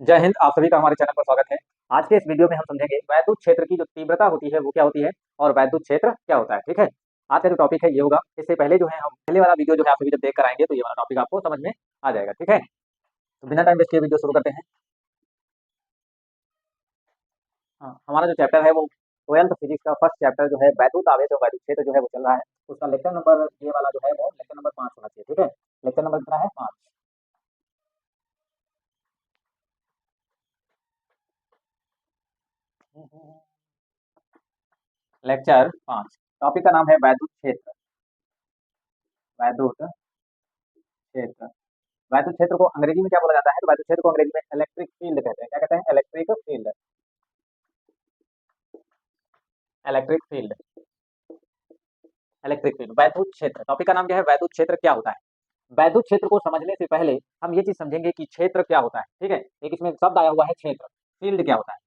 जय हिंद। आप सभी का हमारे चैनल पर स्वागत है। आज के इस वीडियो में हम समझेंगे वैद्युत क्षेत्र की जो तीव्रता होती है वो क्या होती है और वैद्युत क्षेत्र क्या होता है। ठीक है, आज का जो टॉपिक है ये होगा। इससे पहले जो है हम पहले वाला वीडियो जो है आप सभी जब देख कर आएंगे तो ये वाला टॉपिक आपको समझ में आ जाएगा। ठीक है, तो बिना टाइम वेस्ट किए वीडियो शुरू करते हैं। हाँ, हमारा जो चैप्टर है वो 12th फिजिक्स का फर्स्ट चैप्टर जो है वैद्युत आवेश और वैद्युत क्षेत्र जो है वो चल रहा है। उसका लेक्चर नंबर ये वाला जो है वो लेक्चर नंबर 5 होना चाहिए। ठीक है, लेक्चर नंबर कितना है? 5। लेक्चर 5। टॉपिक का नाम है वैद्युत क्षेत्र। वैद्युत क्षेत्र। वैद्युत क्षेत्र को अंग्रेजी में क्या बोला जाता है? तो वैद्युत क्षेत्र को अंग्रेजी में इलेक्ट्रिक फील्ड कहते हैं। क्या कहते हैं? Electric field. Electric field. Electric field, वैद्युत क्षेत्र। टॉपिक का नाम क्या है? वैद्युत क्षेत्र क्या होता है। वैद्युत क्षेत्र को समझने से पहले हम ये चीज समझेंगे कि क्षेत्र क्या होता है। ठीक है, एक इसमें शब्द आया हुआ है क्षेत्र। फील्ड क्या होता है?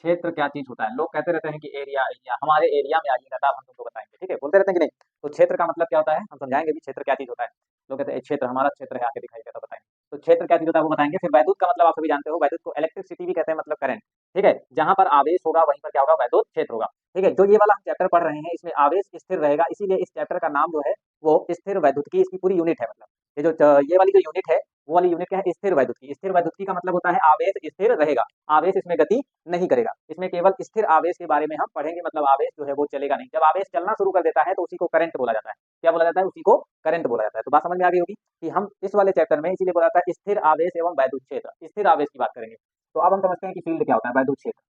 क्षेत्र क्या चीज होता है? लोग कहते रहते हैं कि एरिया एरिया, हमारे एरिया में आइएगा तब हम तुमको बताएंगे। ठीक है, बोलते रहते हैं कि नहीं। तो क्षेत्र का मतलब क्या होता है हम समझाएंगे भी, क्षेत्र क्या चीज होता है। लोग कहते हैं क्षेत्र हमारा क्षेत्र है, आके दिखाइएगा तो बताएंगे। तो क्षेत्र क्या चीज होता है वो बताएंगे। फिर वैद्युत का मतलब आप सभी जानते हो, वैद्युत को इलेक्ट्रिसिटी भी कहते हैं, मतलब करंट। ठीक है, जहां पर आवेश होगा वहीं पर क्या होगा? वैद्युत क्षेत्र होगा। ठीक है, जो ये वाला हम चैप्टर पढ़ रहे हैं इसमें आवेश स्थिर रहेगा, इसीलिए इस चैप्टर का नाम जो है वो स्थिर वैद्युत की, इसकी पूरी यूनिट है। मतलब ये जो ये वाली जो यूनिट है वो वाली यूनिट क्या है? स्थिर वैद्युत की। स्थिर वैद्युत की का मतलब होता है आवेश स्थिर रहेगा, आवेश इसमें गति नहीं करेगा। इसमें केवल स्थिर आवेश के बारे में हम पढ़ेंगे, मतलब आवेश जो है वो चलेगा नहीं। जब आवेश चलना शुरू कर देता है तो उसी को करंट बोला जाता है। क्या बोला जाता है? उसी को करंट बोला जाता है। तो बात समझ में आ गई होगी कि हम इस वाले चैप्टर में इसीलिए बोला जाता है स्थिर आवेश एवं वैद्युत क्षेत्र, स्थिर आवेश की बात करेंगे। तो अब हम समझते हैं कि फील्ड क्या होता है, वैद्युत क्षेत्र।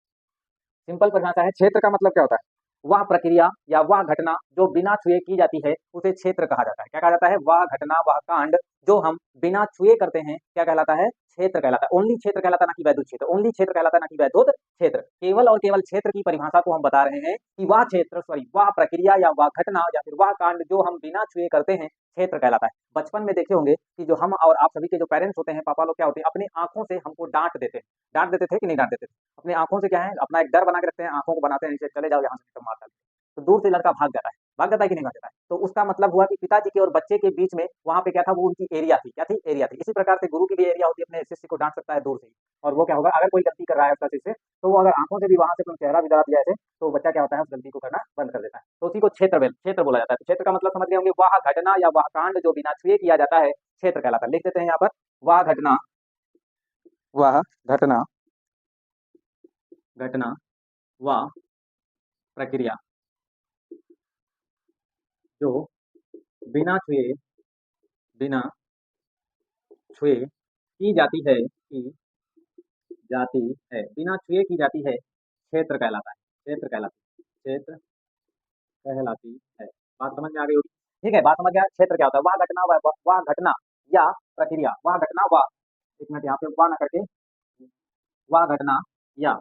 सिंपल परिभाषा है, क्षेत्र का मतलब क्या होता है? वह प्रक्रिया या वह घटना जो बिना छुए की जाती है उसे क्षेत्र कहा जाता है। क्या कहा जाता है? वह घटना वह कांड जो हम बिना छुए करते हैं क्या कहलाता है? क्षेत्र कहलाता है। ओनली क्षेत्र कहलाता है, ना कि वैद्युत क्षेत्र। ओनली क्षेत्र कहलाता है, ना कि वैद्युत क्षेत्र। केवल और केवल क्षेत्र की परिभाषा को हम बता रहे हैं कि वह क्षेत्र, सॉरी, वह प्रक्रिया या वह घटना या फिर वह कांड जो हम बिना छुए करते हैं क्षेत्र कहलाता है। बचपन में देखे होंगे कि जो हम और आप सभी के जो पेरेंट्स होते हैं, पापा लोग क्या होते हैं, अपनी आंखों से हमको डांट देते हैं। डांट देते थे कि नहीं डांट देते थे? अपनी आंखों से क्या है, अपना एक डर बना के रखते हैं, आंखों को बनाते हैं नीचे, चले जाओ यहाँ से, तो मार डालते हैं। तो दूर से लड़का भाग जाता है। भाग जाता है कि नहीं भाग जाता है? तो उसका मतलब हुआ कि पिताजी के और बच्चे के बीच में वहां पे क्या था? वो उनकी एरिया थी। क्या थी? एरिया थी। इसी प्रकार से गुरु की भी एरिया होती है, अपने शिष्य को डांट सकता है दूर से ही। और वो क्या होगा, अगर कोई गलती कर रहा है उसका शिष्य, तो वो अगर आंखों से भी वहां से कोई चेहरा भी डरा दिया ऐसे, तो बच्चा क्या होता है, उस गलती को करना बंद कर देता है। तो उसी को क्षेत्र बोला जाता है। तो क्षेत्र का मतलब समझ गए होंगे, वह घटना या वह कांड जो बिना छुए किया जाता है क्षेत्र कहलाता है। लिख देते हैं यहाँ पर, वह घटना, वह घटना, घटना व प्रक्रिया जो बिना छुए, बिना छुए की जाती है, की जाती है, बिना छुए की जाती है, क्षेत्र कहलाता है। क्षेत्र कहलाती है, क्षेत्र कहलाती है। बात समझ में आ गई होगी। ठीक है, बात समझ गया। क्षेत्र क्या होता है? वह घटना, वह घटना या प्रक्रिया, वह घटना, वह, एक मिनट यहाँ पे वह ना करके, वह घटना या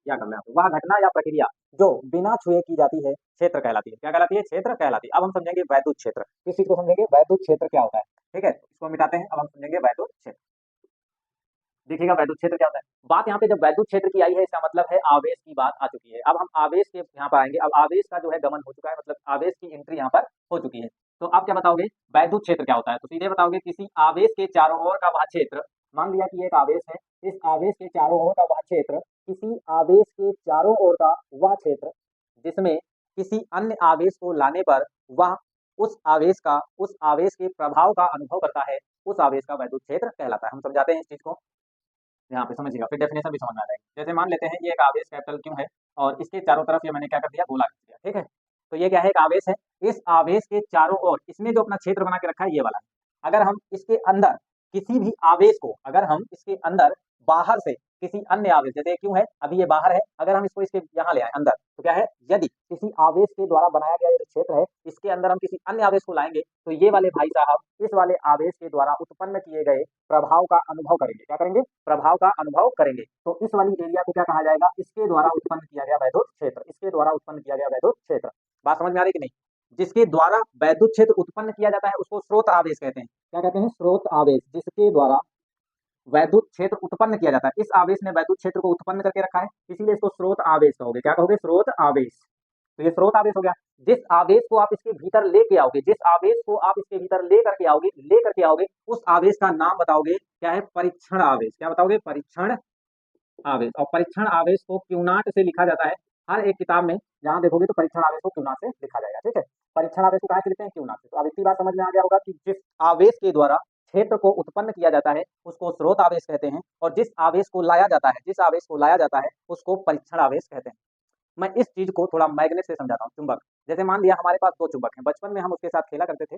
कर लें, वह घटना या प्रक्रिया जो बिना छुए की जाती है क्षेत्र कहलाती है। क्या कहलाती है? क्षेत्र कहलाती है। अब हम समझेंगे वैद्युत क्षेत्र। किस चीज को समझेंगे? वैद्युत क्षेत्र क्या होता है। ठीक है, इसको मिटाते हैं, अब हम समझेंगे वैद्युत क्षेत्र। देखिएगा वैद्युत क्षेत्र क्या होता है। बात यहाँ पे जब वैद्युत क्षेत्र की आई है, इसका मतलब है आवेश की बात आ चुकी है। अब हम आवेश के यहाँ पर आएंगे। अब आवेश का जो है गमन हो चुका है, मतलब आवेश की एंट्री यहाँ पर हो चुकी है। तो आप क्या बताओगे वैद्युत क्षेत्र क्या होता है? तो सीधे बताओगे किसी आवेश के चारों ओर का वह क्षेत्र। मान लिया कि एक आवेश है, इस आवेश के चारों ओर का वह क्षेत्र, किसी आवेश के चारों ओर का वह क्षेत्र जिसमें किसी अन्य आवेश को लाने पर वह उस आवेश के प्रभाव का अनुभव करता है, उस आवेश का वैद्युत क्षेत्र कहलाता है। हम समझाते हैं इस चीज को, यहाँ पे समझिएगा, फिर डेफिनेशन भी समझ में आ जाएगी। जैसे मान लेते हैं ये एक आवेश कैपिटल क्यों है और इसके चारों तरफ ये मैंने क्या कर दिया, गोला कर दिया। ठीक है, तो ये क्या है? एक आवेश है। इस आवेश के चारों ओर इसने जो अपना क्षेत्र बना के रखा है ये वाला है। अगर हम इसके अंदर किसी भी आवेश को, अगर हम इसके अंदर बाहर से किसी अन्य आवेश, जैसे क्यों है अभी ये बाहर है, अगर हम इसको इसके यहाँ ले आए अंदर, तो क्या है, यदि किसी आवेश के द्वारा बनाया गया ये क्षेत्र है, इसके अंदर हम किसी अन्य आवेश को लाएंगे तो ये वाले भाई साहब इस वाले आवेश के द्वारा उत्पन्न किए गए प्रभाव का अनुभव करेंगे। क्या करेंगे? प्रभाव का अनुभव करेंगे। तो इस वाली एरिया को क्या कहा जाएगा? इसके द्वारा उत्पन्न किया गया वैद्युत क्षेत्र। इसके द्वारा उत्पन्न किया गया वैद्युत क्षेत्र। बात समझ में आ रही कि नहीं? जिसके द्वारा वैद्युत क्षेत्र उत्पन्न किया जाता है उसको स्रोत आवेश कहते हैं। क्या कहते हैं? स्रोत आवेश। जिसके द्वारा वैद्युत क्षेत्र उत्पन्न किया जाता है, इस आवेश ने वैद्युत क्षेत्र को उत्पन्न करके रखा है, इसीलिए इसको स्रोत आवेश कहोगे। क्या कहोगे? स्रोत आवेश। तो ये स्रोत आवेश हो गया। जिस आवेश को आप इसके भीतर लेके आओगे, जिस आवेश को आप इसके भीतर लेकर के आओगे, उस आवेश का नाम बताओगे क्या है? परीक्षण आवेश। क्या बताओगे? परीक्षण आवेश। और परीक्षण आवेश को क्यू नॉट से लिखा जाता है। हर एक किताब में जहां देखोगे तो परीक्षण आवेश को क्यू नॉट से लिखा जाएगा। ठीक है, परीक्षण आवेश को कहां से लिखते हैं? क्यू नॉट से। तो अब इतनी बात समझ में आ गया होगा कि जिस आवेश के द्वारा क्षेत्र को उत्पन्न किया जाता है उसको स्रोत आवेश कहते हैं, और जिस आवेश को लाया जाता है, जिस आवेश को लाया जाता है उसको परीक्षण आवेश कहते हैं। मैं इस चीज को थोड़ा मैग्नेट से समझाता हूँ। चुंबक, जैसे मान लिया हमारे पास दो चुंबक हैं, बचपन में हम उसके साथ खेला करते थे।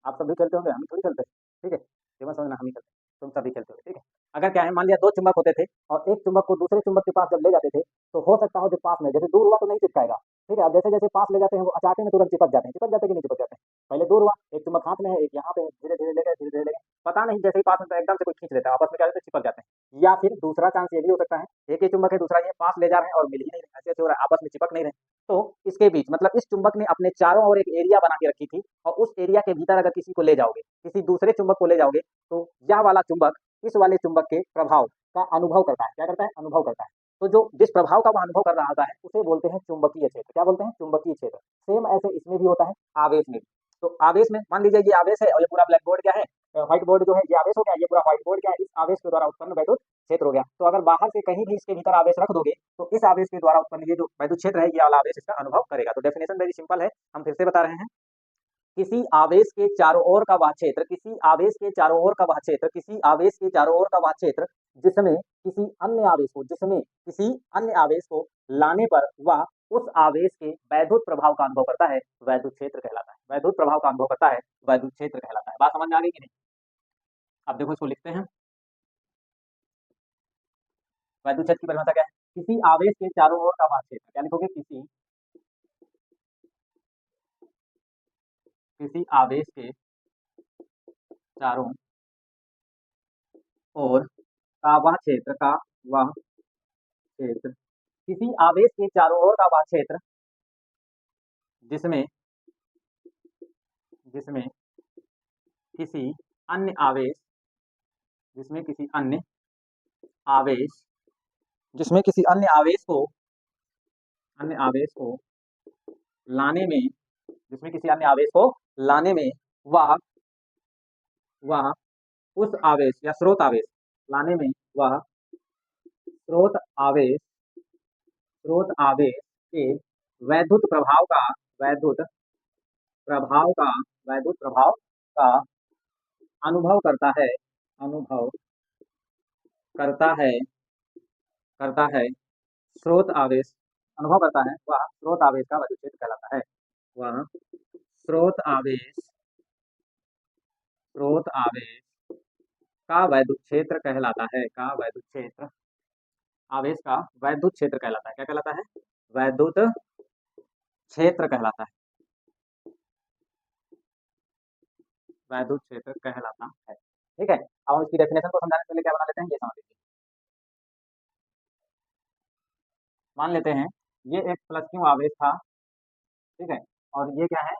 आप सब भी खेलते होंगे, हम थोड़ी खेलते हैं। ठीक है, ये मत समझना हम ही खेलते हैं, तुम सभी खेलते हो। ठीक है, अगर क्या है, मान लिया दो चुंबक होते थे और एक चुंबक को दूसरे चुंबक के पास जब ले जाते थे, तो हो सकता हो जब पास में, जैसे दूर हुआ तो नहीं चिपकाएगा। ठीक है, अब जैसे जैसे पास ले जाते हैं वो अचानक में तुरंत चिपक जाते हैं। चिपक जाते कि नहीं चिपक जाते हैं? पहले दूर हुआ, एक चुंबक हाथ में है, एक यहाँ पे है, धीरे धीरे ले गए, धीरे धीरे ले गए, पता नहीं जैसे ही पास में तो एकदम से कोई खींच लेता है, आपस में क्या होता है? चिपक जाते हैं। या फिर दूसरा चांस ये भी हो सकता है, एक ही चुंबक है, दूसरा ये पास ले जा रहे हैं और मिल ही नहीं रहे, ऐसे ऐसे हो रहा है, आपस में चिपक नहीं रहे। तो इसके बीच मतलब इस चुंबक ने अपने चारों ओर एक एरिया बना के रखी थी, और उस एरिया के भीतर अगर किसी को ले जाओगे, किसी दूसरे चुंबक को ले जाओगे, तो यह वाला चुंबक इस वाले चुंबक के प्रभाव का अनुभव करता है। क्या करता है? अनुभव करता है। तो जो जिस प्रभाव का वह अनुभव कर रहा होता है उसे बोलते हैं चुंबकीय क्षेत्र। क्या बोलते हैं? चुंबकीय क्षेत्र। सेम ऐसे इसमें भी होता है, आवेश में भी। तो आवेश में मान लीजिए ये आवेश है और ये पूरा ब्लैक बोर्ड क्या है, व्हाइट बोर्ड जो है ये आवेश हो गया, ये पूरा व्हाइट बोर्ड क्या है, इस आवेश के द्वारा उत्पन्न वैद्युत क्षेत्र हो गया। तो अगर बाहर से कहीं भी इसके भीतर आवेश रख दोगे तो इस आवेश के द्वारा उत्पन्न ये जो वैद्युत क्षेत्र है, ये वाला आवेश इसका अनुभव करेगा। तो डेफिनेशन वेरी सिंपल है, हम फिर से बता रहे हैं। किसी आवेश के चारों ओर का वह क्षेत्र, किसी आवेश के चारों ओर का वह क्षेत्र, किसी आवेश के चारों ओर का वह क्षेत्र जिसमें किसी अन्य आवेश को, जिसमें किसी अन्य आवेश को लाने पर वह उस आवेश के वैद्युत प्रभाव का अनुभव करता है, वैद्युत क्षेत्र कहलाता है। वैद्युत प्रभाव का अनुभव करता है, वैद्युत क्षेत्र कहलाता है। बात समझ में आ गई कि नहीं? अब देखो इसको लिखते हैं। वैद्युत क्षेत्र की परिभाषा क्या है? किसी आवेश के चारों ओर का वह क्षेत्र। क्या लिखोगे? किसी आवेश के चारों ओर का वह क्षेत्र, का वह क्षेत्र, किसी आवेश के चारों ओर का वह क्षेत्र जिसमें जिसमें किसी अन्य आवेश, जिसमें किसी अन्य आवेश, जिसमें किसी अन्य आवेश को लाने में, जिसमें किसी अन्य आवेश को लाने में वह वह उस आवेश या स्रोत आवेश, लाने में वह स्रोत आवेश, स्रोत आवेश के वैद्युत प्रभाव का, वैद्युत प्रभाव का, वैद्युत प्रभाव का अनुभव करता है, अनुभव करता है, करता है। स्रोत आवेश अनुभव करता है, वह स्रोत आवेश का वैद्युत क्षेत्र कहलाता है। वह स्रोत आवेश, स्रोत आवेश का वैद्युत क्षेत्र कहलाता है, का वैद्युत क्षेत्र, आवेश का वैद्युत क्षेत्र कहलाता है। क्या कहलाता है? वैद्युत क्षेत्र कहलाता है, वैद्युत क्षेत्र कहलाता है। ठीक है, अब हम इसकी डेफिनेशन को समझाने के लिए क्या बना लेते हैं, ये समझ लीजिए। मान लेते हैं ये एक प्लस क्यू आवेश था। ठीक है, और ये क्या है,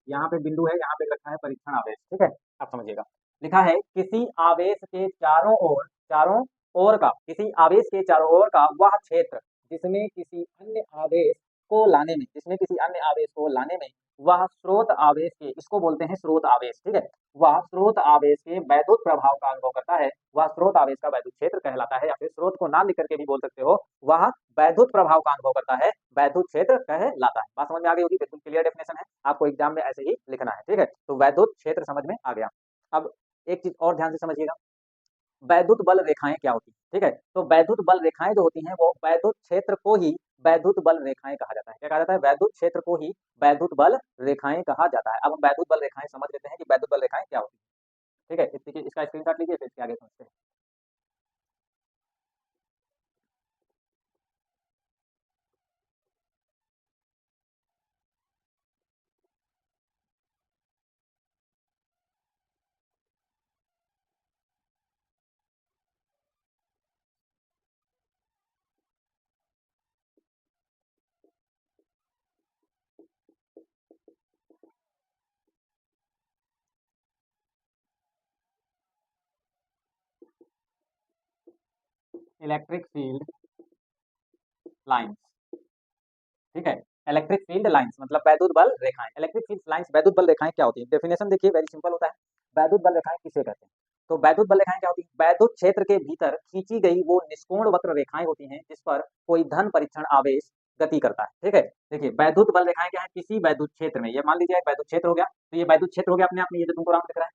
यहाँ पे बिंदु है, यहाँ पे रखा है परीक्षण आवेश। ठीक है, आप समझिएगा। लिखा है किसी आवेश के चारों ओर, चारों ओर का, किसी आवेश के चारों ओर का वह क्षेत्र जिसमें किसी अन्य आवेश को लाने में, जिसमें किसी अन्य आवेश को लाने में वह स्रोत आवेश के, इसको बोलते हैं स्रोत आवेश। ठीक है, वह स्रोत आवेश के वैद्युत प्रभाव का अनुभव करता है, वह स्रोत आवेश का वैद्युत क्षेत्र कहलाता है। या फिर स्रोत को ना लिख करके भी बोल सकते हो, वह वैद्युत प्रभाव का अनुभव करता है, वैद्युत क्षेत्र कहलाता है। बात समझ में आ गई होगी, बिल्कुल क्लियर डेफिनेशन है, आपको एग्जाम में ऐसे ही लिखना है। ठीक है, तो वैद्युत क्षेत्र समझ में आ गया। अब एक चीज और ध्यान से समझिएगा, वैद्युत बल रेखाएं क्या होती हैं। ठीक है, तो वैद्युत बल रेखाएं जो होती हैं वो वैद्युत क्षेत्र को ही वैद्युत बल रेखाएं कहा जाता है। क्या कहा जाता है? वैद्युत क्षेत्र को ही वैद्युत बल रेखाएं कहा जाता है। अब हम वैद्युत बल रेखाएं समझ लेते हैं कि वैद्युत बल रेखाएं क्या होती हैं। ठीक है, इसका स्क्रीनशॉट लीजिए, फिर इसके आगे समझते हैं। Electric field lines. ठीक है, इलेक्ट्रिक फील्ड लाइंस मतलब वैद्युत बल रेखाएं। इलेक्ट्रिक फील्ड लाइंस वैद्युत बल रेखाएं क्या होती है? डेफिनेशन देखिए, वेरी सिंपल होता है। वैद्युत बल रेखाएं किसे कहते हैं? तो वैद्युत बल रेखाएं क्या होती है? वैद्युत क्षेत्र के भीतर खींची गई वो निष्कोण वक्र रेखाएं होती हैं जिस पर कोई धन परीक्षण आवेश गति करता है। ठीक है, देखिए वैद्युत बल रेखाएं क्या है? किसी वैद्युत क्षेत्र में, ये मान लीजिए एक वैद्युत क्षेत्र हो गया, तो ये वैद्युत क्षेत्र हो गया अपने आप में, ये जो तुमको राउंड दिख रहा है,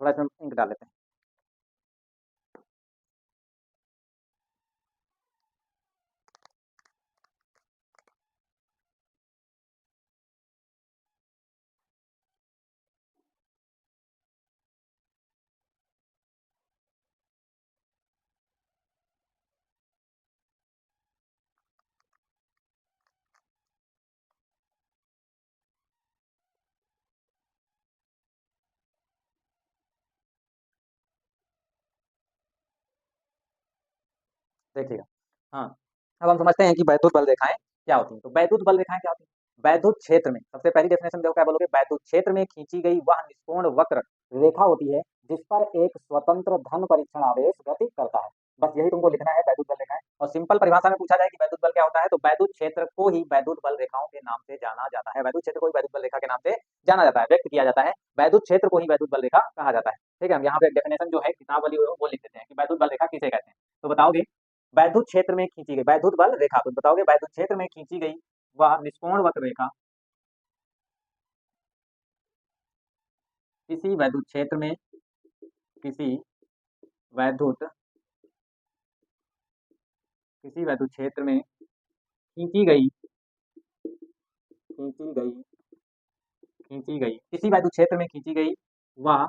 थोड़ा इसमें इंक डाल लेते हैं। देखिएगा, हाँ, अब हम समझते हैं कि वैद्युत बल रेखाएं क्या होती हैं। तो वैद्युत बल रेखाएं क्या होती हैं? वैद्युत क्षेत्र में, सबसे पहली डेफिनेशन देखो क्या बोलोगे? वैद्युत क्षेत्र में खींची गई वह निष्कोण वक्र रेखा होती है जिस पर एक स्वतंत्र धन परीक्षण आवेश गति करता है। बस यही तुमको लिखना है, वैद्युत बल रेखाएं। और सिंपल परिभाषा में पूछा जाए कि वैद्युत बल क्या होता है, तो वैद्युत क्षेत्र को ही वैद्युत बल रेखाओं के नाम से जाना जाता है। वैद्युत क्षेत्र को ही वैद्युत बल रेखा के नाम से जाना जाता है, व्यक्त किया जाता है। वैद्युत क्षेत्र को ही वैद्युत बल रेखा कहा जाता है। ठीक है, हम यहाँ पे डेफिनेशन जो है किताब वाली वो लिख देते हैं कि वैद्युत बल रेखा किसे कहते हैं। तो बताओगे, वैद्युत क्षेत्र में खींची गई वैद्युत बल रेखा, तो बताओगे वैद्युत क्षेत्र में खींची गई वह निष्कोण वक्र रेखा किसी वैद्युत क्षेत्र में, किसी वैद्युत किसी वैद्युत क्षेत्र में खींची गई खींची गई खींची गई किसी वैद्युत क्षेत्र में खींची गई वह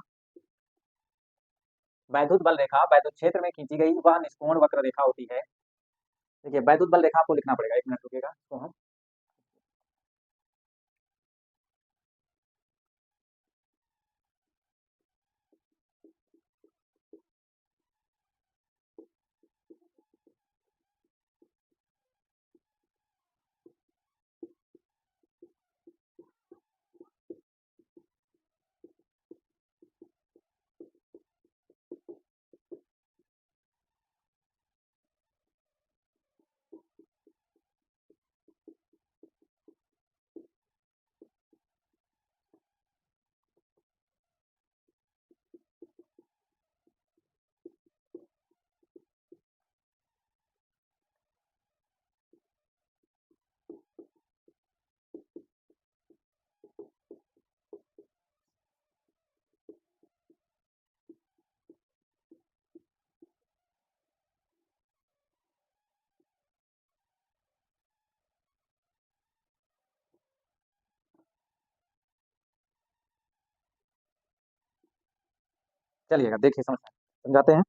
वैद्युत बल रेखा वैद्युत क्षेत्र में खींची गई वह निष्कोण वक्र रेखा होती है। देखिए वैद्युत बल रेखा आपको लिखना पड़ेगा, एक मिनट रुकेगा तो हम चलिएगा, देखिए समझाते हैं।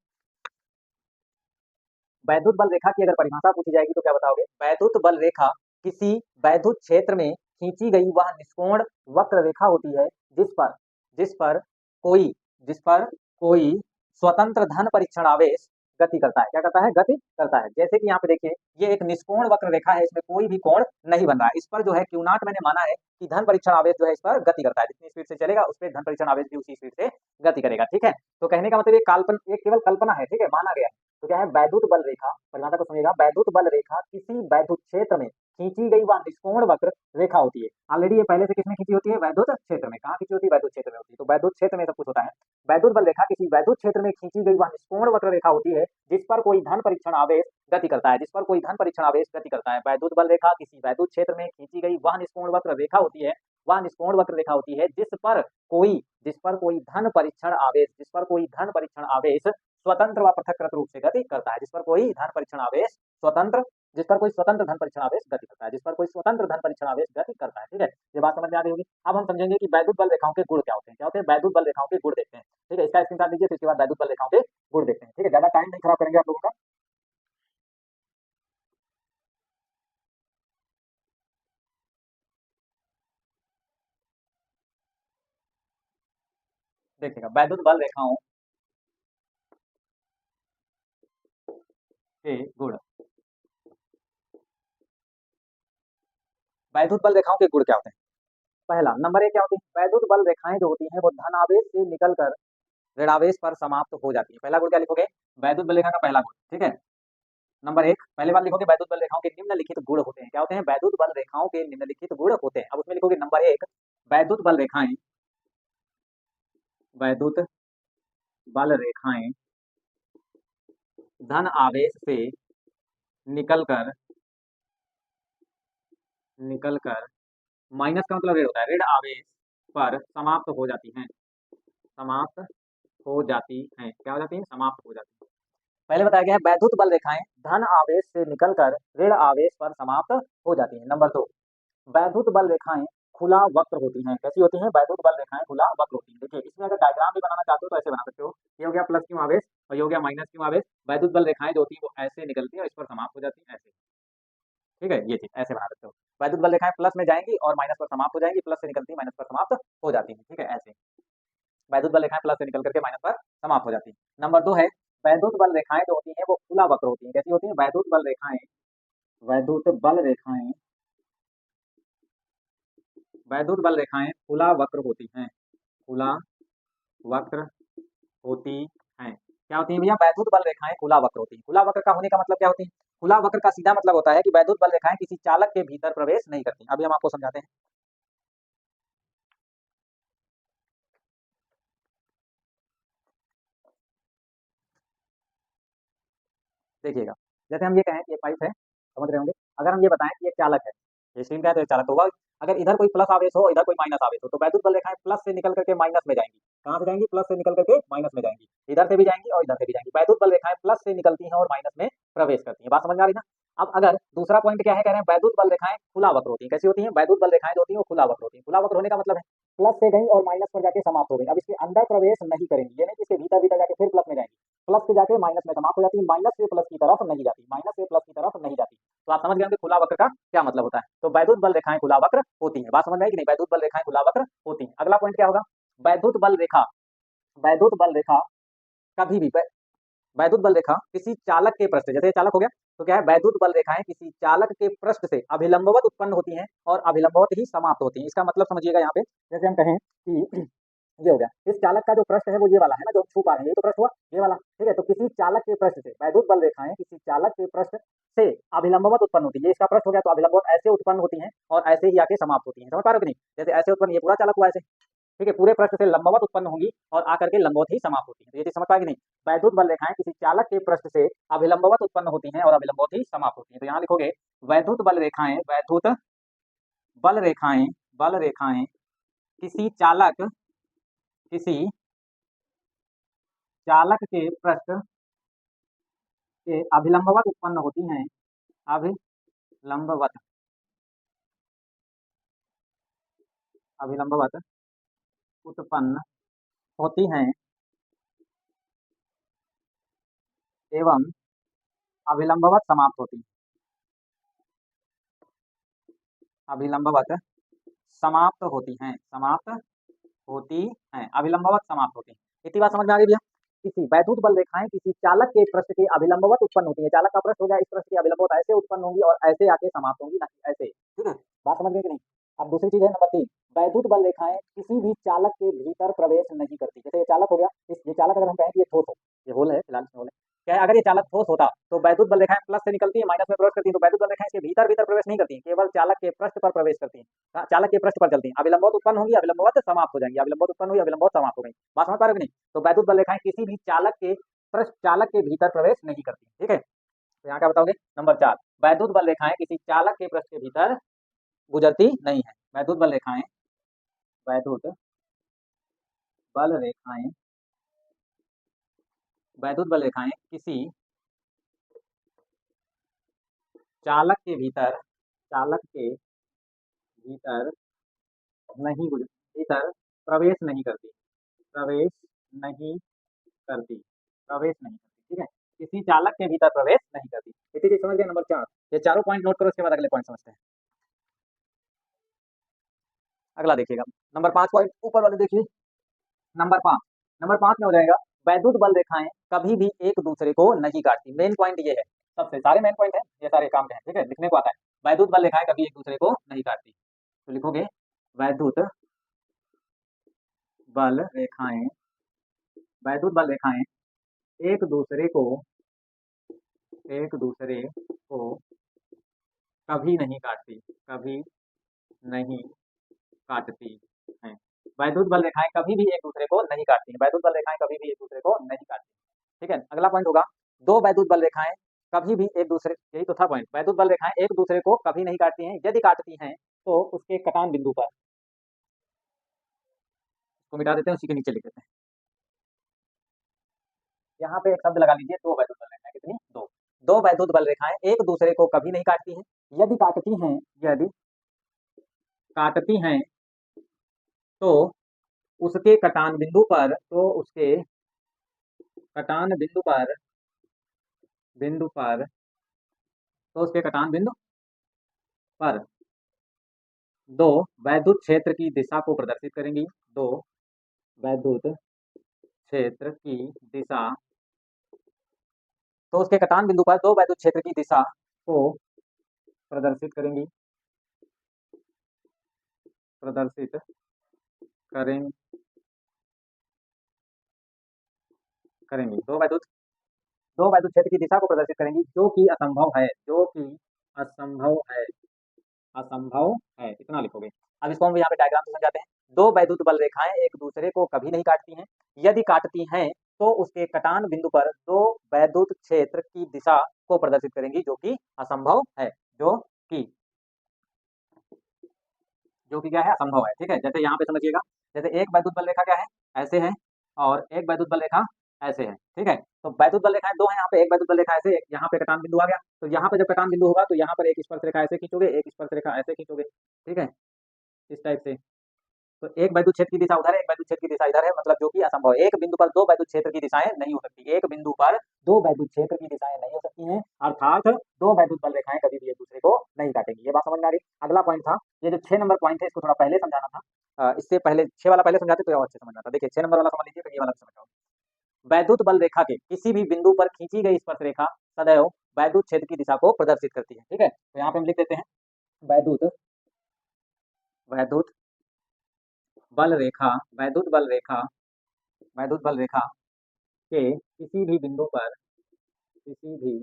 वैद्युत बल रेखा की अगर परिभाषा पूछी जाएगी तो क्या बताओगे? वैद्युत बल रेखा किसी वैद्युत क्षेत्र में खींची गई वह निष्कोण वक्र रेखा होती है जिस पर जिस पर कोई जिस पर कोई स्वतंत्र धन परीक्षण आवेश गति करता है। क्या करता है? गति करता है। जैसे कि यहाँ पे देखिए, ये एक निष्कोण वक्र रेखा है, इसमें कोई भी कोण नहीं बन रहा है। इस पर जो है क्यू नॉट मैंने माना है कि धन परीक्षण आवेश जो है इस पर गति करता है, जितनी स्पीड से चलेगा उस पर धन परीक्षण आवेश भी उसी स्पीड से गति करेगा। ठीक है, तो कहने का मतलब ये केवल कल्पना है। ठीक है, माना गया है। तो क्या है? वैद्युत बल रेखा, परिभाषा को सुनिएगा, वैद्युत बल रेखा किसी वैद्युत क्षेत्र में खींची गई वह निष्कोण वक्र रेखा होती है। ऑलरेडी ये पहले से किसमें खींची होती है? वैद्युत क्षेत्र में। कहाँ खींची होती है? वैद्युत क्षेत्र में होती है। तो वैद्युत क्षेत्र में सब कुछ होता है। वैद्युत बल रेखा किसी वैद्युत क्षेत्र में खींची गई वह निष्कोण वक्र रेखा होती है जिस पर कोई धन परीक्षण आवेश गति करता है, जिस पर कोई धन परीक्षण आवेश गति करता है। वैद्युत बल रेखा किसी वैद्युत क्षेत्र में खींची गई वह निष्कोण वक्र रेखा होती है, वह निष्कोण वक्र रेखा होती है जिस पर कोई धन परीक्षण आवेश स्वतंत्र व पृथक रूप से गति करता है। जिस पर कोई धन परीक्षण आवेश स्वतंत्र जिस पर कोई स्वतंत्र धन परीक्षण आवेश गति करता है जिस पर कोई स्वतंत्र धन परीक्षण आवेश गति करता है। ठीक है, ये बात समझ में आ रही होगी। अब हम समझेंगे कि वैद्युत बल रेखाओं के गुण क्या होते हैं। क्या होते हैं? वैद्युत बल रेखाओं के गुण देखते हैं। ठीक है, इसका स्क्रीनशॉट लीजिए, फिर इसके बाद वैद्युत बल रेखाओं के गुण देखते हैं। ठीक है, ज्यादा टाइम नहीं खराब करेंगे आप लोगों का। देखिएगा, वैद्युत बल रेखाओं के गुण, वैद्युत बल रेखाओं के गुण क्या होते हैं? पहला नंबर एक क्या होती है? वैद्युत बल रेखाएं जो होती हैं वो धनावेश से निकलकर ऋणावेश पर समाप्त हो जाती है। पहला गुण क्या लिखोगे? वैद्युत बल रेखा का पहला गुण। ठीक है, नंबर एक, पहले बार लिखोगे वैद्युत बल रेखाओं के निम्नलिखित गुण होते हैं। क्या होते हैं? वैद्युत बल रेखाओं के निम्नलिखित गुण होते हैं। अब उसमें लिखोगे नंबर एक, वैद्युत बल रेखाएं, वैद्युत बल रेखाएं धन आवेश से निकलकर निकलकर माइनस का मतलब ऋण होता है, ऋण आवेश पर समाप्त हो जाती हैं, समाप्त हो जाती हैं। क्या हो जाती हैं? समाप्त हो जाती हैं। पहले बताया गया है वैद्युत बल रेखाएं धन आवेश से निकलकर ऋण आवेश पर समाप्त हो जाती हैं। नंबर दो, वैद्युत बल रेखाएं खुला वक्र होती हैं। कैसी होती हैं? वैद्युत बल रेखाएं खुला वक्र होती हैं। देखिए इसमें अगर डायग्राम भी बनाना चाहते हो तो ऐसे बना सकते हो, ये हो गया प्लस क्यू आवेश और ये हो गया माइनस क्यू आवेश। वैद्युत बल रेखाएं जो होती है वो ऐसे निकलती है और इस पर समाप्त हो जाती है, ऐसे। ठीक है, ये चीज ऐसे बना सकते हो। वैद्युत बल रेखाएं प्लस में जाएंगी और माइनस पर समाप्त हो जाएंगी, प्लस से निकलती है माइनस पर समाप्त हो जाती है। ठीक है, ऐसे वैद्युत बल रेखाएं प्लस से निकल करके माइनस पर समाप्त हो जाती है। नंबर दो है वैद्युत बल रेखाएं जो होती हैं वो खुला वक्र होती हैं। कैसी होती हैं? वैद्युत बल रेखाएं, वैद्युत बल रेखाएं, वैद्युत बल रेखाएं खुला वक्र होती हैं, खुला वक्र होती हैं। क्या होती हैं भैया? वैद्युत बल रेखाएं खुला वक्र होती हैं। खुला वक्र का होने का मतलब क्या होती है? खुला वक्र का सीधा मतलब होता है कि वैद्युत बल रेखाएं किसी चालक के भीतर प्रवेश नहीं करती। अभी हम आपको समझाते हैं। देखिएगा, जैसे हम ये कहें कि एक पाइप है, समझ रहे होंगे। अगर हम ये बताएं कि एक चालक है, ये स्ट्रीम का है तो एक चालक होगा। अगर इधर कोई प्लस आवेश हो, इधर कोई माइनस आवेश हो, तो वैद्युत बल रेखाएं प्लस से निकल करके माइनस में जाएंगी। कहाँ से जाएंगी? प्लस से निकल करके माइनस में जाएंगी। इधर से भी जाएंगी और इधर से भी जाएंगी। वैद्युत बल रेखाएं प्लस से निकलती हैं और माइनस में प्रवेश करती हैं। बात समझ में आ रही ना? अब अगर दूसरा पॉइंट क्या है, कह रहे हैं वैद्युत बल रेखाएं खुला वक्र होती हैं। कैसी होती हैं? वैद्युत बल रेखाएं जो होती हैं वो खुला वक्र होती हैं। खुला वक्र होने का मतलब है प्लस से गई और माइनस पर जाके समाप्त हो गई। अब इसके अंदर प्रवेश नहीं करेंगी, ये नहीं कि इसके भीतर भीतर जाके फिर प्लस में जाएंगी। प्लस से जाके माइनस में समाप्त हो जाती है, माइनस से प्लस की तरफ नहीं जाती, माइनस से प्लस की तरफ नहीं जाती। तो आप समझ गए होंगे खुला वक्र का क्या मतलब होता है। तो वैद्युत बल रेखाएं खुला वक्र होती हैं। बात समझ में आई कि नहीं? वैद्युत बल रेखाएं खुला वक्र होती हैं। अगला पॉइंट क्या होगा? वैद्युत बल रेखा, वैद्युत बल रेखा कभी भी वैद्युत बल रेखा किसी चालक के पृष्ठ, जैसे ये चालक हो गया, तो क्या है? वैद्युत बल रेखाएं किसी चालक के पृष्ठ से अभिलंबवत उत्पन्न होती हैं और अभिलंबवत ही समाप्त होती हैं। इसका मतलब समझिएगा यहाँ पे, जैसे हम कहें कि ये हो गया, इस चालक का जो पृष्ठ है वो ये वाला है ना, जो हम छू पा रहे हैं, ये तो पृष्ठ हुआ ये वाला। ठीक है, तो किसी चालक के पृष्ठ से वैद्युत बल रेखाएं किसी चालक के पृष्ठ से अभिलंबवत उत्पन्न होती है। ये इसका पृष्ठ हो गया, तो अभिलंबवत ऐसे उत्पन्न होती हैं और ऐसे ही आके समाप्त होती हैं। समझ पा रहे हो कि नहीं? जैसे ऐसे उत्पन्न, ये पूरा चालक हुआ ऐसे। ठीक है, पूरे पृष्ठ से लंबवत उत्पन्न होंगी और आकर के लंबवत ही समाप्त होती है। तो ये चीज समझ पाएगी नहीं? वैद्युत बल रेखाएं किसी चालक के पृष्ठ से अभिलंबवत उत्पन्न होती हैं और अभिलंबवत ही समाप्त होती हैं। तो यहाँ लिखोगे वैद्युत बल रेखाएं, वैद्युत बल रेखाएं, बल रेखाएं किसी चालक, किसी चालक के पृष्ठ से अभिलंबवत उत्पन्न होती हैं, अभिलंबवत, अभिलंबवत उत्पन्न होती हैं एवं अभिलंबवत समाप्त होती हैं, अभिलंबवत समाप्त होती हैं, समाप्त होती हैं, अभिलंबवत समाप्त होती हैं। इतनी बात समझ में आ गई भैया? किसी वैद्युत बल रेखाएं किसी चालक के पृष्ठ के अभिलंबवत उत्पन्न होती है। चालक का पृष्ठ हो गया, इस पृष्ठ की अभिलंबवत ऐसे उत्पन्न होंगी और ऐसे आके समाप्त होंगी, ना कि ऐसे। ठीक है, बात समझ गए कि नहीं? अब दूसरी चीज है नंबर तीन, वैद्युत बल रेखाएं किसी भी चालक के भीतर प्रवेश नहीं करती। जैसे ये चालक हो गया, इस ये चालक अगर हम कहें कि ये ठोस हो, ये होल है फिलहाल, होल है, क्या है? अगर ये चालक ठोस होता तो वैद्युत बल रेखाएं प्लस से निकलती है, माइनस में प्रवेश करती है। तो वैद्युत बल रेखाएं इसके भीतर भीतर प्रवेश नहीं करती, केवल चालक के पृष्ठ पर प्रवेश करती हैं, चालक के पृष्ठ पर चलती हैं। अभिलंबवत उत्पन्न होंगी, अभिलंबवत समाप्त हो जाएंगी, अभिलंबवत उत्पन्न हुई, अभिलंबवत समाप्त हो गई। बात समझ पा रहे हो कि नहीं? तो वैद्युत बल रेखाएं किसी भी चालक के पृष्ठ, चालक के भीतर प्रवेश नहीं करती। ठीक है, तो यहाँ क्या बताओगे? नंबर चार, वैद्युत बल रेखाएं किसी चालक के पृष्ठ के भीतर गुजरती नहीं है। वैद्युत बल रेखाएं, वैद्युत बल रेखाएं, वैद्युत बल रेखाएं किसी चालक के भीतर, चालक के भीतर नहीं गुजर, भीतर प्रवेश नहीं करती, प्रवेश नहीं करती, प्रवेश नहीं करती। ठीक है, किसी चालक के भीतर प्रवेश नहीं करती। इतनी चीज समझ गए? नंबर चार, ये चारों पॉइंट नोट करो, उसके बाद अगले पॉइंट समझते हैं। अगला देखिएगा, नंबर पांच पॉइंट ऊपर वाले देखिए। नंबर पांच, नंबर पांच में हो जाएगा वैद्युत बल रेखाएं कभी भी एक दूसरे को नहीं काटती। मेन पॉइंट ये है, सबसे सारे मेन पॉइंट है, ये सारे काम के हैं। ठीक है, लिखने को आता है। वैद्युत बल रेखाएं कभी एक दूसरे को नहीं काटती, तो लिखोगे वैद्युत बल रेखाएं, वैद्युत बल रेखाएं एक दूसरे को एक दूसरे को कभी नहीं काटती, कभी नहीं काटती हैं। वैद्युत बल रेखाएं कभी भी एक दूसरे को नहीं काटती हैं, वैद्युत बल रेखाएं कभी भी एक दूसरे को नहीं काटती। ठीक है, अगला पॉइंट होगा, दो वैद्युत बल रेखाएं कभी भी एक दूसरे, यही तो था पॉइंट, वैद्युत बल रेखाएं एक दूसरे को कभी नहीं काटती हैं, यदि काटती हैं तो उसके कटान बिंदु पर, तो मिटा देते हैं, उसी के नीचे लिख देते हैं, यहाँ पे एक शब्द लगा लीजिए, दो वैद्युत बल रेखाएं, कितनी, दो, दो वैद्युत बल रेखाएं एक दूसरे को कभी नहीं काटती हैं, यदि काटती हैं, यदि काटती हैं तो उसके कटान बिंदु पर, तो उसके कटान बिंदु पर, तो उसके कटान बिंदु पर दो वैद्युत क्षेत्र की दिशा को प्रदर्शित करेंगी, दो वैद्युत क्षेत्र की दिशा, तो उसके कटान बिंदु पर दो वैद्युत क्षेत्र की दिशा को प्रदर्शित करेंगी, प्रदर्शित करें करेंगी, दो वैद्युत क्षेत्र की दिशा को प्रदर्शित करेंगी, जो कि असंभव है, जो कि असंभव है, असंभव है, इतना लिखोगे। अब इसको हम यहाँ पे डायग्राम से समझाते हैं। दो वैद्युत बल रेखाएं एक दूसरे को कभी नहीं काटती हैं, यदि काटती हैं तो उसके कटान बिंदु पर दो वैद्युत क्षेत्र की दिशा को प्रदर्शित करेंगी, जो कि असंभव है, कि जो कि क्या है, असंभव है। ठीक है, जैसे यहाँ पे समझिएगा, जैसे एक वैद्युत बल रेखा क्या है, ऐसे है, और एक वैद्युत बल रेखा ऐसे है। ठीक है, तो वैद्युत बल रेखाएं दो है, यहाँ पे एक वैद्युत बल रेखा ऐसे, यहाँ पे कटान बिंदु आ गया, तो यहाँ पे जब कटान बिंदु होगा तो यहाँ पर एक स्पर्श रेखा ऐसे खींचोगे, एक स्पर्श रेखा ऐसे खींचोगे। ठीक है, इस टाइप से, तो एक वैद्युत क्षेत्र की दिशा उधर है, एक वैद्युत क्षेत्र की दिशा इधर है, मतलब जो कि असंभव है। एक बिंदु पर दो वैद्युत क्षेत्र की दिशाएं नहीं हो सकती, एक बिंदु पर दो वैद्युत क्षेत्र की दिशाएं नहीं हो सकती हैं, अर्थात दो वैद्युत बल रेखाएं कभी भी एक दूसरे को नहीं काटेंगी। ये बात समझ में आ रही। अगला पॉइंट था, ये जो 6 नंबर पॉइंट है, इसको थोड़ा पहले समझाना था, इससे पहले 6 वाला पहले समझाते तो और अच्छे समझना था। देखिए 6 नंबर वाला समझ लीजिए, फिर ये वाला भी समझाओ। वैद्युत बल रेखा के किसी भी बिंदु पर खींची गई स्पर्श रेखा सदैव वैद्युत क्षेत्र की दिशा को प्रदर्शित करती है। ठीक है, तो यहाँ पे हम लिख देते हैं, वैद्युत वैद्युत बल रेखा, वैद्युत बल रेखा, वैद्युत बल रेखा के किसी भी बिंदु पर, किसी भी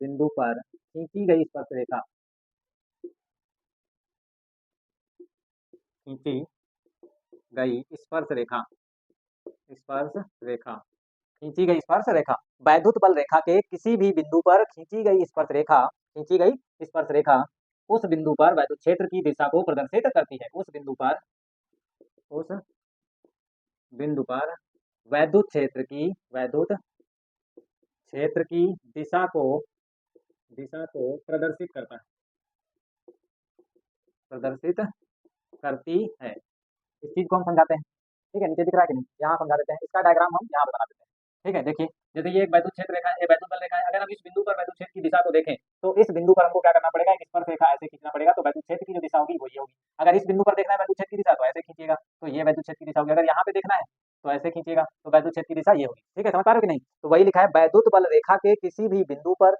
बिंदु पर खींची गई स्पर्श रेखा, खींची गई स्पर्श रेखा, स्पर्श रेखा, खींची गई स्पर्श रेखा, वैद्युत बल रेखा के किसी भी बिंदु पर खींची गई स्पर्श रेखा, खींची गई स्पर्श रेखा उस बिंदु पर वैद्युत क्षेत्र की दिशा को प्रदर्शित करती है, उस बिंदु पर, उस बिंदु पर वैद्युत क्षेत्र की, वैद्युत क्षेत्र की दिशा को प्रदर्शित करता है, प्रदर्शित करती है। इस चीज को हम समझाते हैं। ठीक है, नीचे दिख रहा है कि नहीं, यहाँ समझा देते हैं, इसका डायग्राम हम यहाँ पे बना देते हैं। ठीक है, देखिए, जैसे ये एक वैद्युत क्षेत्र रेखा है, ये वैद्युत बल रेखा है, अगर हम इस बिंदु पर वैद्युत क्षेत्र की दिशा को देखें तो इस बिंदु पर हमको क्या करना पड़ेगा, एक स्पर्श रेखा ऐसे खींचना पड़ेगा, तो वैद्युत क्षेत्र की जो दिशा होगी वो ये होगी। अगर इस बिंदु पर देखना है वैद्युत क्षेत्र की दिशा, तो ऐसे खींचिएगा, तो ये वैद्युत क्षेत्र की दिशा होगी। अगर यहाँ पे देखना है तो ऐसे खींचिएगा, तो वैद्युत क्षेत्र की दिशा ये होगी। ठीक है, समझ पा रहे हो कि नहीं। तो वही लिखा है, वैद्युत बल रेखा के किसी भी बिंदु पर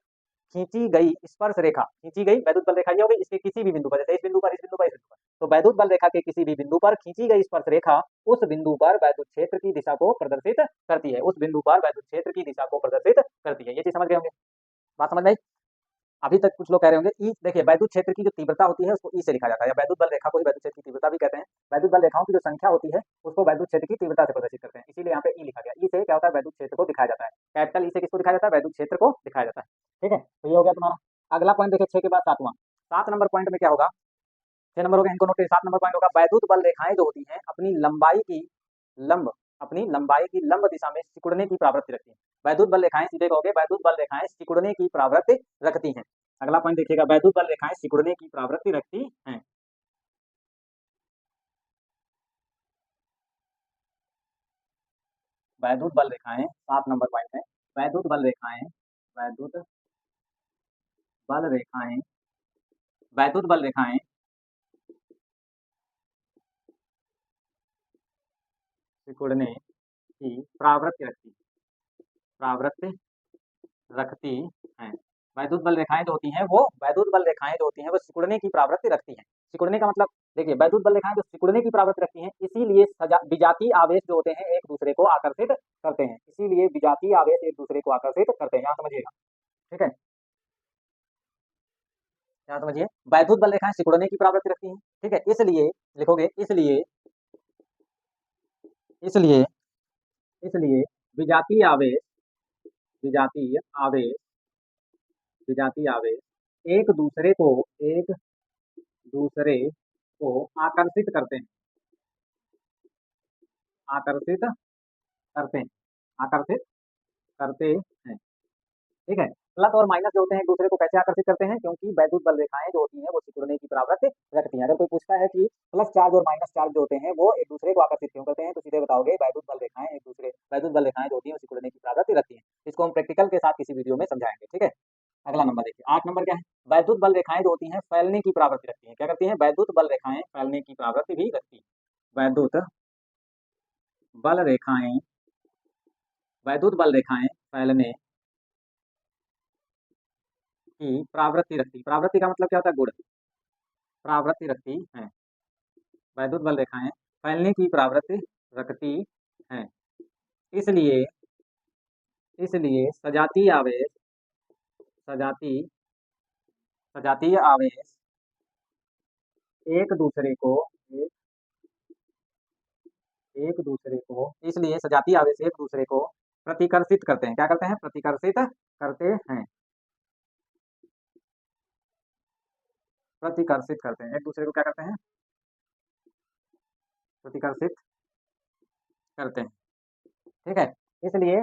खींची गई स्पर्श रेखा, खींची गई वैद्युत बल रेखा ये हो गई, इसके किसी भी बिंदु पर, जैसे इस बिंदु पर, इस बिंदु पर, इस बिंदु पर, तो वैद्युत बल रेखा के किसी भी बिंदु पर खींची गई स्पर्श रेखा उस बिंदु पर वैद्युत क्षेत्र की दिशा को प्रदर्शित करती है, उस बिंदु पर वैद्युत क्षेत्र की दिशा को प्रदर्शित करती है। ये चीज समझ गए होंगे, बात समझ में आई। अभी तक कुछ लोग कह रहे होंगे ई, देखिए वैद्युत क्षेत्र की जो तीव्रता होती है उसको ई से लिखा जाता है, या वैद्युत बल रेखा को ही वैद्युत क्षेत्र की तीव्रता भी कहते हैं। वैद्युत बल रेखाओं की जो संख्या होती है उसको वैद्युत क्षेत्र की तीव्रता से प्रदर्शित करते हैं, इसीलिए यहाँ पे ई लिखा गया। ई से क्या होता है, वैद्युत क्षेत्र को दिखाया जाता है, कैपिटल ई से किसको दिखाया जाता है, वैद्युत क्षेत्र को दिखाया जाता है। ठीक है, तो ये हो गया तुम्हारा। अगला पॉइंट देखिए 6 के बाद 7वां, 7 नंबर पॉइंट में क्या होगा, 6 नंबर हो गया, इनको नोट करिए। 7 नंबर पॉइंट होगा, वैद्युत बल रेखाएं जो होती हैं अपनी लंबाई की लंब दिशा में सिकुड़ने की प्रवृत्ति रखती हैं। वैद्युत बल रेखाएं, सीधे कहोगे वैद्युत बल रेखाएं सिकुड़ने की प्रवृत्ति रखती हैं। अगला पॉइंट देखिएगा, वैद्युत बल रेखाएं सिकुड़ने की प्रवृत्ति रखती हैं। वैद्युत बल रेखाएं, 7 नंबर पॉइंट है, वैद्युत बल रेखाएं, वैद्युत बल रेखाएं, वैद्युत बल रेखाएं सिकुड़ने की प्रवृत्ति रखती हैं। वैद्युत बल रेखाएं जो होती हैं वो, वैद्युत बल रेखाएं जो होती हैं वो सिकुड़ने की प्रवृत्ति रखती हैं। सिकुड़ने का मतलब देखिए वैद्युत बल रेखाएं जो सिकुड़ने की प्रवृत्ति रखती हैं, इसीलिए विजातीय आवेश जो होते हैं एक दूसरे को आकर्षित करते हैं, इसीलिए विजातीय आवेश एक दूसरे को आकर्षित करते हैं। यहाँ समझिएगा, ठीक है, यहाँ समझिए वैद्युत बल रेखाएं सिकुड़ने की प्रवृत्ति रखती हैं, ठीक है, इसलिए लिखोगे इसलिए इसलिए इसलिए विजातीय आवेश विजातीय आवेश विजातीय आवेश एक दूसरे को एक दूसरे को आकर्षित करते हैं, आकर्षित करते हैं, आकर्षित करते हैं, ठीक है। प्लस और माइनस जो होते हैं एक दूसरे को कैसे आकर्षित करते हैं, क्योंकि वैद्युत बल रेखाएं जो होती हैं वो सिकुड़ने की प्रवृत्ति रखती हैं। अगर कोई पूछता है कि प्लस चार्ज और माइनस चार्ज जो होते हैं वो एक दूसरे को आकर्षित क्यों करते हैं, तो सीधे बताओगे वैद्युत बल रेखाएं जो होती हैं वो सिकुड़ने की प्रवृत्ति रखती हैं। इसको हम प्रैक्टिकल के साथ किसी वीडियो में समझाएंगे, ठीक है। अगला नंबर देखिए, 8 नंबर क्या है, वैद्युत बल रेखाएं जो होती हैं फैलने की प्रवृत्ति रखती हैं। क्या करती हैं, वैद्युत बल रेखाएं फैलने की प्रवृत्ति भी रखती हैं। वैद्युत बल रेखाएं फैलने की प्रवृत्ति रखती, प्रवृत्ति का मतलब क्या होता है, गुण, प्रवृत्ति रखती है। वैद्युत बल रेखाएं फैलने की प्रवृत्ति रखती हैं, इसलिए इसलिए सजातीय आवेश एक दूसरे को एक, एक दूसरे को इसलिए सजातीय आवेश एक दूसरे को प्रतिकर्षित करते हैं। क्या करते हैं, प्रतिकर्षित करते हैं, प्रतिकर्षित करते हैं, एक दूसरे को क्या करते हैं, प्रतिकर्षित करते हैं, ठीक है। इसलिए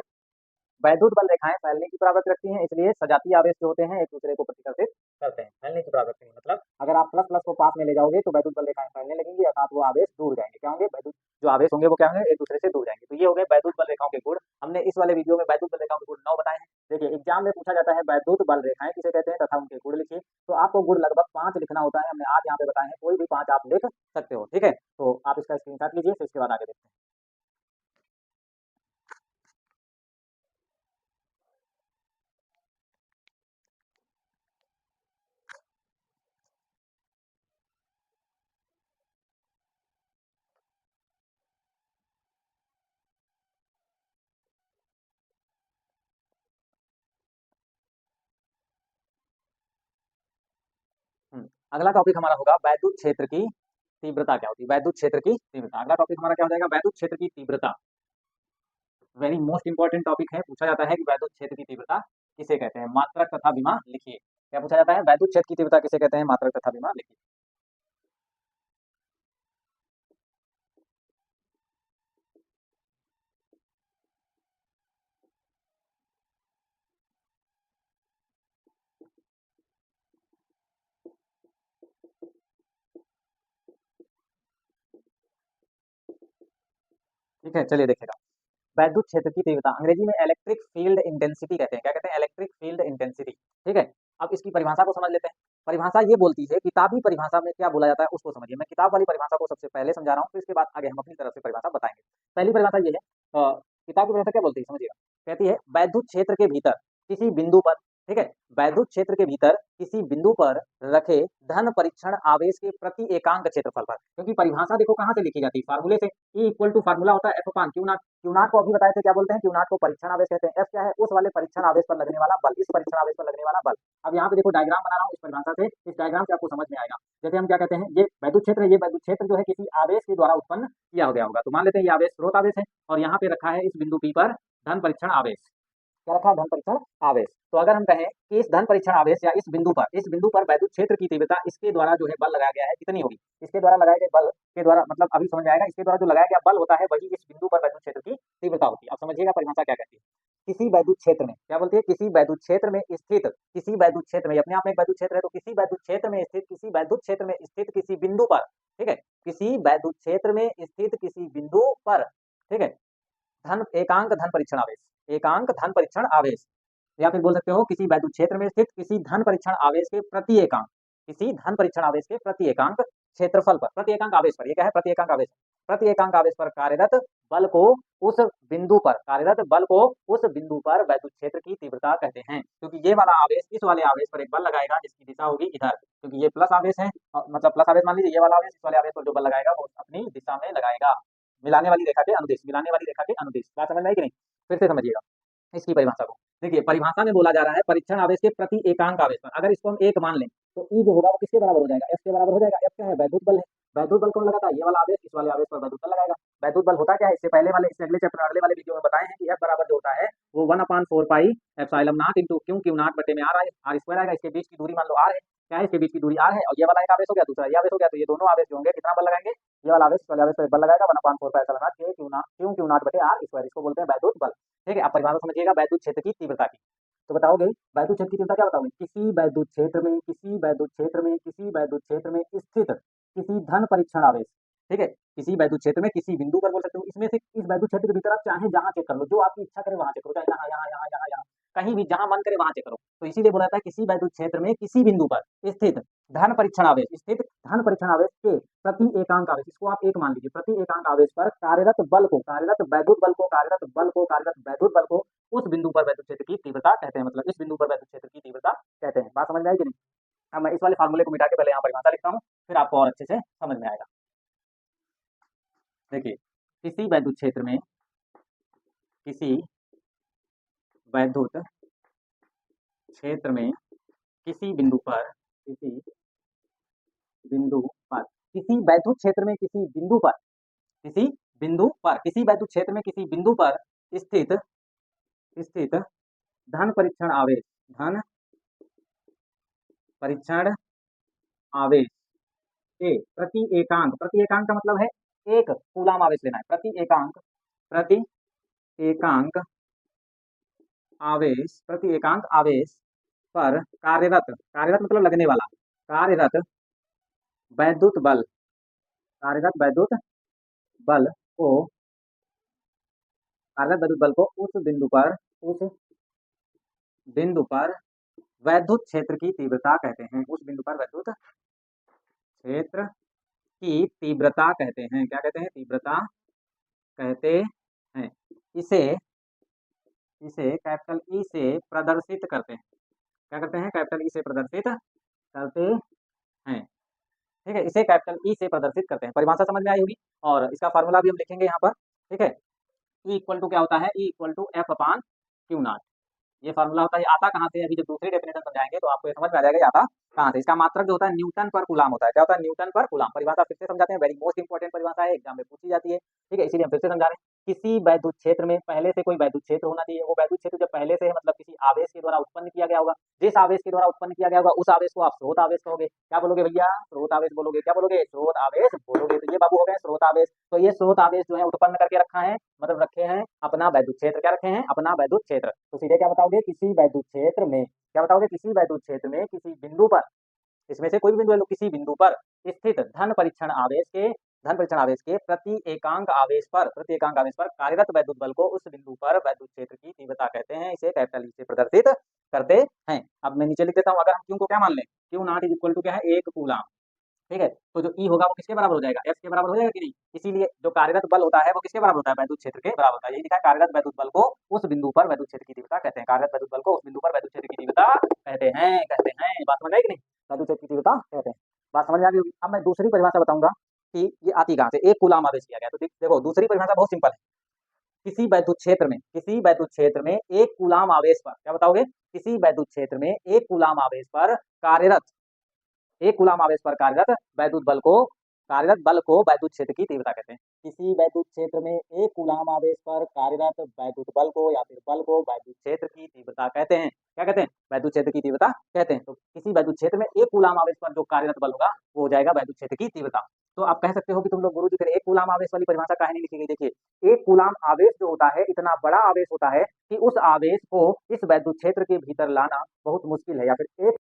वैद्युत बल रेखाएं फैलने की प्रवृत्ति रखती हैं, इसलिए सजातीय आवेश जो होते हैं एक दूसरे को प्रतिकर्षित करते हैं। फैलने की प्रवृत्ति मतलब अगर आप प्लस प्लस को पास में ले जाओगे तो वैद्युत बल रेखाएं फैलने लगेंगी, अर्थात वो आवेश दूर जाएंगे। क्या होंगे, वैद्युत जो आवेश होंगे वो क्या होंगे, एक दूसरे से दूर जाएंगे। तो ये हो गए वैद्युत बल रेखाओं के गुण। हमने इस वाले वीडियो में वैद्युत बल रेखाओं के गुण 9 बताए हैं। देखिए एग्जाम में पूछा जाता है वैद्युत बल रेखाएं किसे कहते हैं तथा उनके गुण लिखिए, तो आपको गुण लगभग 5 लिखना होता है। हमने आज यहाँ पे बताए हैं, कोई भी 5 आप लिख सकते हो, ठीक है। तो आप इसका स्क्रीनशॉट लीजिए, फिर इसके बाद आगे देखते हैं। अगला टॉपिक हमारा होगा वैद्युत क्षेत्र की तीव्रता क्या होती है, वैद्युत क्षेत्र की तीव्रता। अगला टॉपिक हमारा क्या हो जाएगा, वैद्युत क्षेत्र की तीव्रता। वेरी मोस्ट इंपॉर्टेंट टॉपिक है। पूछा जाता है कि वैद्युत क्षेत्र की तीव्रता किसे कहते हैं, मात्रक तथा विमा लिखिए। क्या पूछा जाता है, वैद्युत क्षेत्र की तीव्रता किसे कहते हैं, मात्रक तथा विमा लिखिए। ठीक है, चलिए देखिएगा, वैद्युत क्षेत्र की तीव्रता अंग्रेजी में इलेक्ट्रिक फील्ड इंटेंसिटी कहते हैं। क्या कहते हैं, इलेक्ट्रिक फील्ड इंटेंसिटी, ठीक है। अब इसकी परिभाषा को समझ लेते हैं। परिभाषा ये बोलती है, किताबी परिभाषा में क्या बोला जाता है उसको समझिए। मैं किताब वाली परिभाषा को सबसे पहले समझा रहा हूँ, फिर इसके बाद आगे हम अपनी तरफ से परिभाषा बताएंगे। पहली परिभाषा ये है, किताब की परिभाषा क्या बोलती है समझिएगा, कहती है वैद्युत क्षेत्र के भीतर किसी बिंदु पर, ठीक है, वैद्युत क्षेत्र के भीतर किसी बिंदु पर रखे धन परीक्षण आवेश के प्रति एकांक क्षेत्रफल पर। क्योंकि परिभाषा देखो कहाँ से लिखी जाती है, फार्मूले से। E इक्वल टू फार्मूला होता है F upon Q not. Q not को अभी बताए थे क्या बोलते हैं, क्यू नॉट को परीक्षण आवेश कहते हैं। एफ क्या है, उस वाले परीक्षण आवेश पर लगने वाला बल, इस परीक्षण आवेश पर लगने वाला बल। अब यहाँ पे देखो डायग्राम बना रहा हूँ इस परिभाषा से, इस डायग्राम से आपको समझ में आएगा। जैसे हम क्या कहते हैं, ये वैद्युत क्षेत्र है, ये वैद्युत क्षेत्र जो है किसी आवेश के द्वारा उत्पन्न किया हो गया होगा। तो मान लेते हैं ये आवेश स्रोत आवेश है और यहाँ पे रखा है इस बिंदु P पर धन परीक्षण आवेश। क्या रखा, धन परीक्षण आवेश। तो अगर हम कहें कि इस धन परीक्षण आवेश या इस बिंदु पर वैद्युत क्षेत्र की तीव्रता इसके द्वारा जो है बल लगाया गया है कितनी होगी, इसके द्वारा लगाए गए बल के द्वारा, मतलब अभी समझ आएगा, इसके द्वारा जो लगाया गया बल होता है वही इस बिंदु पर वैद्युत क्षेत्र की तीव्रता होती है। अब समझिएगा परिभाषा क्या कहती है, किसी वैद्युत क्षेत्र में, क्या बोलती है, किसी वैद्युत क्षेत्र में स्थित, किसी वैद्युत क्षेत्र में, अपने आप में एक वैद्युत क्षेत्र है, तो किसी वैद्युत क्षेत्र में स्थित, किसी वैद्युत क्षेत्र में स्थित किसी बिंदु पर, ठीक है, किसी वैद्युत क्षेत्र में स्थित किसी बिंदु पर, ठीक है, धन एकांक धन परीक्षण आवेश, एकांक धन परीक्षण आवेश, या फिर बोल सकते हो किसी वैद्युत क्षेत्र में स्थित किसी धन परीक्षण आवेश के प्रति एकांक, किसी धन परीक्षण आवेश के प्रति एकांक क्षेत्रफल पर, प्रति एकांक आवेश पर, ये क्या है, प्रति एकांक आवेश, प्रति एकांक आवेश पर कार्यरत बल को उस बिंदु पर, कार्यरत बल को उस बिंदु पर वैद्युत क्षेत्र की तीव्रता कहते हैं। क्योंकि ये वाला आवेश इस वाले आवेश पर एक बल लगाएगा जिसकी दिशा होगी इधर, क्योंकि ये प्लस आवेश है, मतलब प्लस आवेश मान लीजिए, ये वाला आवेश इस वाले आवेश पर जो बल लगाएगा वो अपनी दिशा में लगाएगा, मिलाने वाली रेखा के अनुदिश, मिलाने वाली रेखा के अनुदिश। बात समझ में आई कि नहीं? फिर से समझिएगा इसकी परिभाषा को। देखिए परिभाषा में बोला जा रहा है परीक्षण आवेश के प्रति एकांक आवेश पर, अगर इसको हम एक मान लें तो ई जो होगा वो किसके बराबर हो जाएगा? एफ के बराबर हो जाएगा। एफ क्या है? वैद्युत बल है। वैद्युत बल कौन लगाता है? ये वाला आवेश इस वाले आवेश पर वैद्युत बल लगाएगा। वैद्युत बल होता क्या है? इससे पहले वाले, इससे अगले चैप्टर, अगले वाले वीडियो में बताए हैं कि एफ बराबर जो होता है वो 1/4 pi epsilon not into Q not बटे में आर स्क्वायर आएगा। इसके बीच की दूरी मान लो आर है, क्या है? इसके बीच की दूरी आर है, और ये वाला एक आवेश हो गया, दूसरा ये आवेश हो गया, तो ये दोनों आवेश जो होंगे कितना बल लगाएंगे? ये वाला आवेश इस वाले आवेश पर बल लगाएगा 1/4 pi epsilon not Q not बटे आर स्क्वायर, इसको बोलते हैं वैद्युत बल। ठीक है, आप परिभाषा समझिएगा वैद्युत क्षेत्र की तीव्रता की। तो बताओगे वैद्युत क्षेत्र की तीव्रता क्या बताओगे? किसी वैद्युत क्षेत्र में, किसी वैद्युत क्षेत्र में, किसी वैद्युत क्षेत्र में स्थित किसी धन परीक्षण आवेश, ठीक है, किसी वैद्युत क्षेत्र में किसी बिंदु पर बोल सकते हो, इसमें से इस वैद्युत क्षेत्र के भीतर आप चाहे जहां चेक कर लो, जो आपकी इच्छा करे वहां चेक करो, चाहे यहाँ यहाँ यहाँ यहाँ यहाँ कहीं भी जहां मन करे वहां चेक करो। तो इसीलिए बोला जाता है किसी वैद्युत क्षेत्र में किसी बिंदु पर स्थित धन परीक्षण आवेश, स्थित धन परीक्षण आवेश के प्रति एकांक आवेश, इसको आप एक मान लीजिए, प्रति एकांक आवेश पर कार्यरत बल को, कार्यरत वैद्युत बल को, कार्यरत बल को, कार्यरत वैद्युत बल को उस बिंदु पर वैद्युत क्षेत्र की तीव्रता कहते हैं, मतलब इस बिंदु पर वैद्युत क्षेत्र की तीव्रता कहते हैं। बात समझ में आई कि नहीं? अब मैं इस वाले फार्मूले को मिटा के पहले यहाँ परिभाषा लिखता हूँ, फिर आपको और अच्छे से समझ में आएगा। देखिए किसी वैद्युत क्षेत्र में, किसी वैद्युत क्षेत्र में किसी बिंदु पर, किसी बिंदु पर, किसी वैद्युत क्षेत्र में किसी बिंदु पर, किसी बिंदु पर, किसी वैद्युत क्षेत्र में किसी बिंदु पर स्थित स्थित धन परीक्षण आवेश, धन परीक्षण आवेश के प्रति एकांक, प्रति एकांक का मतलब है एक कूलाम आवेश लेना है, प्रति एकांक, प्रति एकांक आवेश, प्रति एकांक आवेश पर कार्यरत, कार्यरत मतलब लगने वाला, कार्यरत वैद्युत बल, कार्यरत वैद्युत बल को, कार्यरत वैद्युत बल को उस बिंदु पर, उस बिंदु पर वैद्युत क्षेत्र की तीव्रता कहते हैं, उस बिंदु पर वैद्युत क्षेत्र की तीव्रता कहते हैं। क्या कहते हैं? तीव्रता कहते हैं। इसे इसे कैपिटल ई से प्रदर्शित करते हैं। क्या करते हैं? कैपिटल ई से प्रदर्शित करते हैं। ठीक है, इसे कैपिटल ई से प्रदर्शित करते हैं। परिभाषा समझ में आई होगी, और इसका फार्मूला भी हम लिखेंगे यहाँ पर। ठीक है, ई इक्वल टू क्या होता है? E equal to F upon Q naught, ये फार्मूला होता है। आता कहाँ से? अभी जब दूसरी डेफिनेशन समझाएंगे तो आपको ये समझ में आ जाएगा ये आता कहाँ से। इसका मात्रक जो होता है न्यूटन पर कूलाम होता है। क्या होता है? न्यूटन पर कूलाम। परिभाषा फिर से समझाते हैं, वेरी मोस्ट इंपॉर्टेंट परिभाषा है, एग्जाम में पूछी जाती है। ठीक है, इसीलिए हम फिर से समझा रहे हैं। किसी वैद्युत क्षेत्र में पहले से कोई वैद्युत क्षेत्र होना चाहिए। वो वैद्युत क्षेत्र जब पहले से है, मतलब किसी आवेश के द्वारा उत्पन्न किया गया होगा। जिस आवेश के द्वारा उत्पन्न किया गया होगा उस आवेश को आप स्रोत आवेश कहोगे। क्या बोलोगे भैया? स्रोत आवेश बोलोगे। क्या बोलोगे? स्रोत आवेश बोलोगे। तो ये बाबू हो गए स्रोत आवेश। तो ये स्रोत आवेश जो है उत्पन्न करके रखा है, मतलब रखे हैं अपना वैद्युत क्षेत्र। क्या रखे हैं? अपना वैद्युत क्षेत्र। तो सीधे क्या बताओगे? किसी वैद्युत क्षेत्र में, क्या बताओगे? किसी वैद्युत क्षेत्र में किसी बिंदु पर, इसमें से कोई भी बिंदु ले लो, किसी बिंदु पर स्थित धन परीक्षण आवेश के, धन परीक्षण आवेश के प्रति एकांक आवेश पर, प्रति एकांक आवेश पर कार्यरत वैद्युत बल को उस बिंदु पर वैद्युत क्षेत्र की तीव्रता कहते हैं। इसे कैपिटल ई से प्रदर्शित करते हैं। अब मैं नीचे लिख देता हूँ, अगर हम क्यू को क्या मान लें? Q naught is equal to क्या है? एक कूलाम। ठीक है, तो जो ई होगा वो किसके बराबर हो जाएगा? एफ के बराबर हो जाएगा कि नहीं? इसीलिए जो कार्यरत बल होता है वो किसके बराबर होता है? वैद्युत क्षेत्र के बराबर होता है। यही लिखा है, कार्यरत वैद्युत बल को उस बिंदु पर वैद्युत क्षेत्र की तीव्रता कहते हैं। कार्यरत वैद्युत बल को उस बिंदु पर वैद्युत क्षेत्र की तीव्रता कहते हैं, कहते हैं। बात समझ आई कि नहीं? वैद्युत क्षेत्र की तीव्रता कहते हैं। बात समझ में आ गई होगी। अब मैं दूसरी परिभाषा बताऊंगा कि ये आती कहाँ से। एक कूलाम आवेश किया गया, तो देखो दूसरी परिभाषा बहुत सिंपल है। किसी वैद्युत क्षेत्र में, किसी वैद्युत क्षेत्र में एक कूलाम आवेश पर, क्या बताओगे? किसी वैद्युत क्षेत्र में एक कूलाम आवेश पर कार्यरत, एक कूलाम आवेश पर कार्यरत वैद्युत बल को, कार्यरत बल को वैद्युत क्षेत्र की तीव्रता कहते हैं। किसी वैद्युत क्षेत्र में एक कूलाम आवेश पर कार्यरत वैद्युत बल को या फिर बल को वैद्युत क्षेत्र की तीव्रता कहते हैं। क्या कहते हैं? वैद्युत क्षेत्र की तीव्रता कहते हैं। तो किसी वैद्युत क्षेत्र में एक कूलाम आवेश पर जो कार्यरत बल होगा वो हो जाएगा वैद्युत क्षेत्र की तीव्रता। तो आप कह सकते हो कि तुम लोग गुरुजी फिर एक कूलाम आवेश वाली परिभाषा काहे नहीं लिखी गई? देखिए, एक कूलाम आवेश जो होता है इतना बड़ा आवेश होता है कि उस आवेश को इस वैद्युत क्षेत्र के भीतर लाना बहुत मुश्किल है, या फिर एक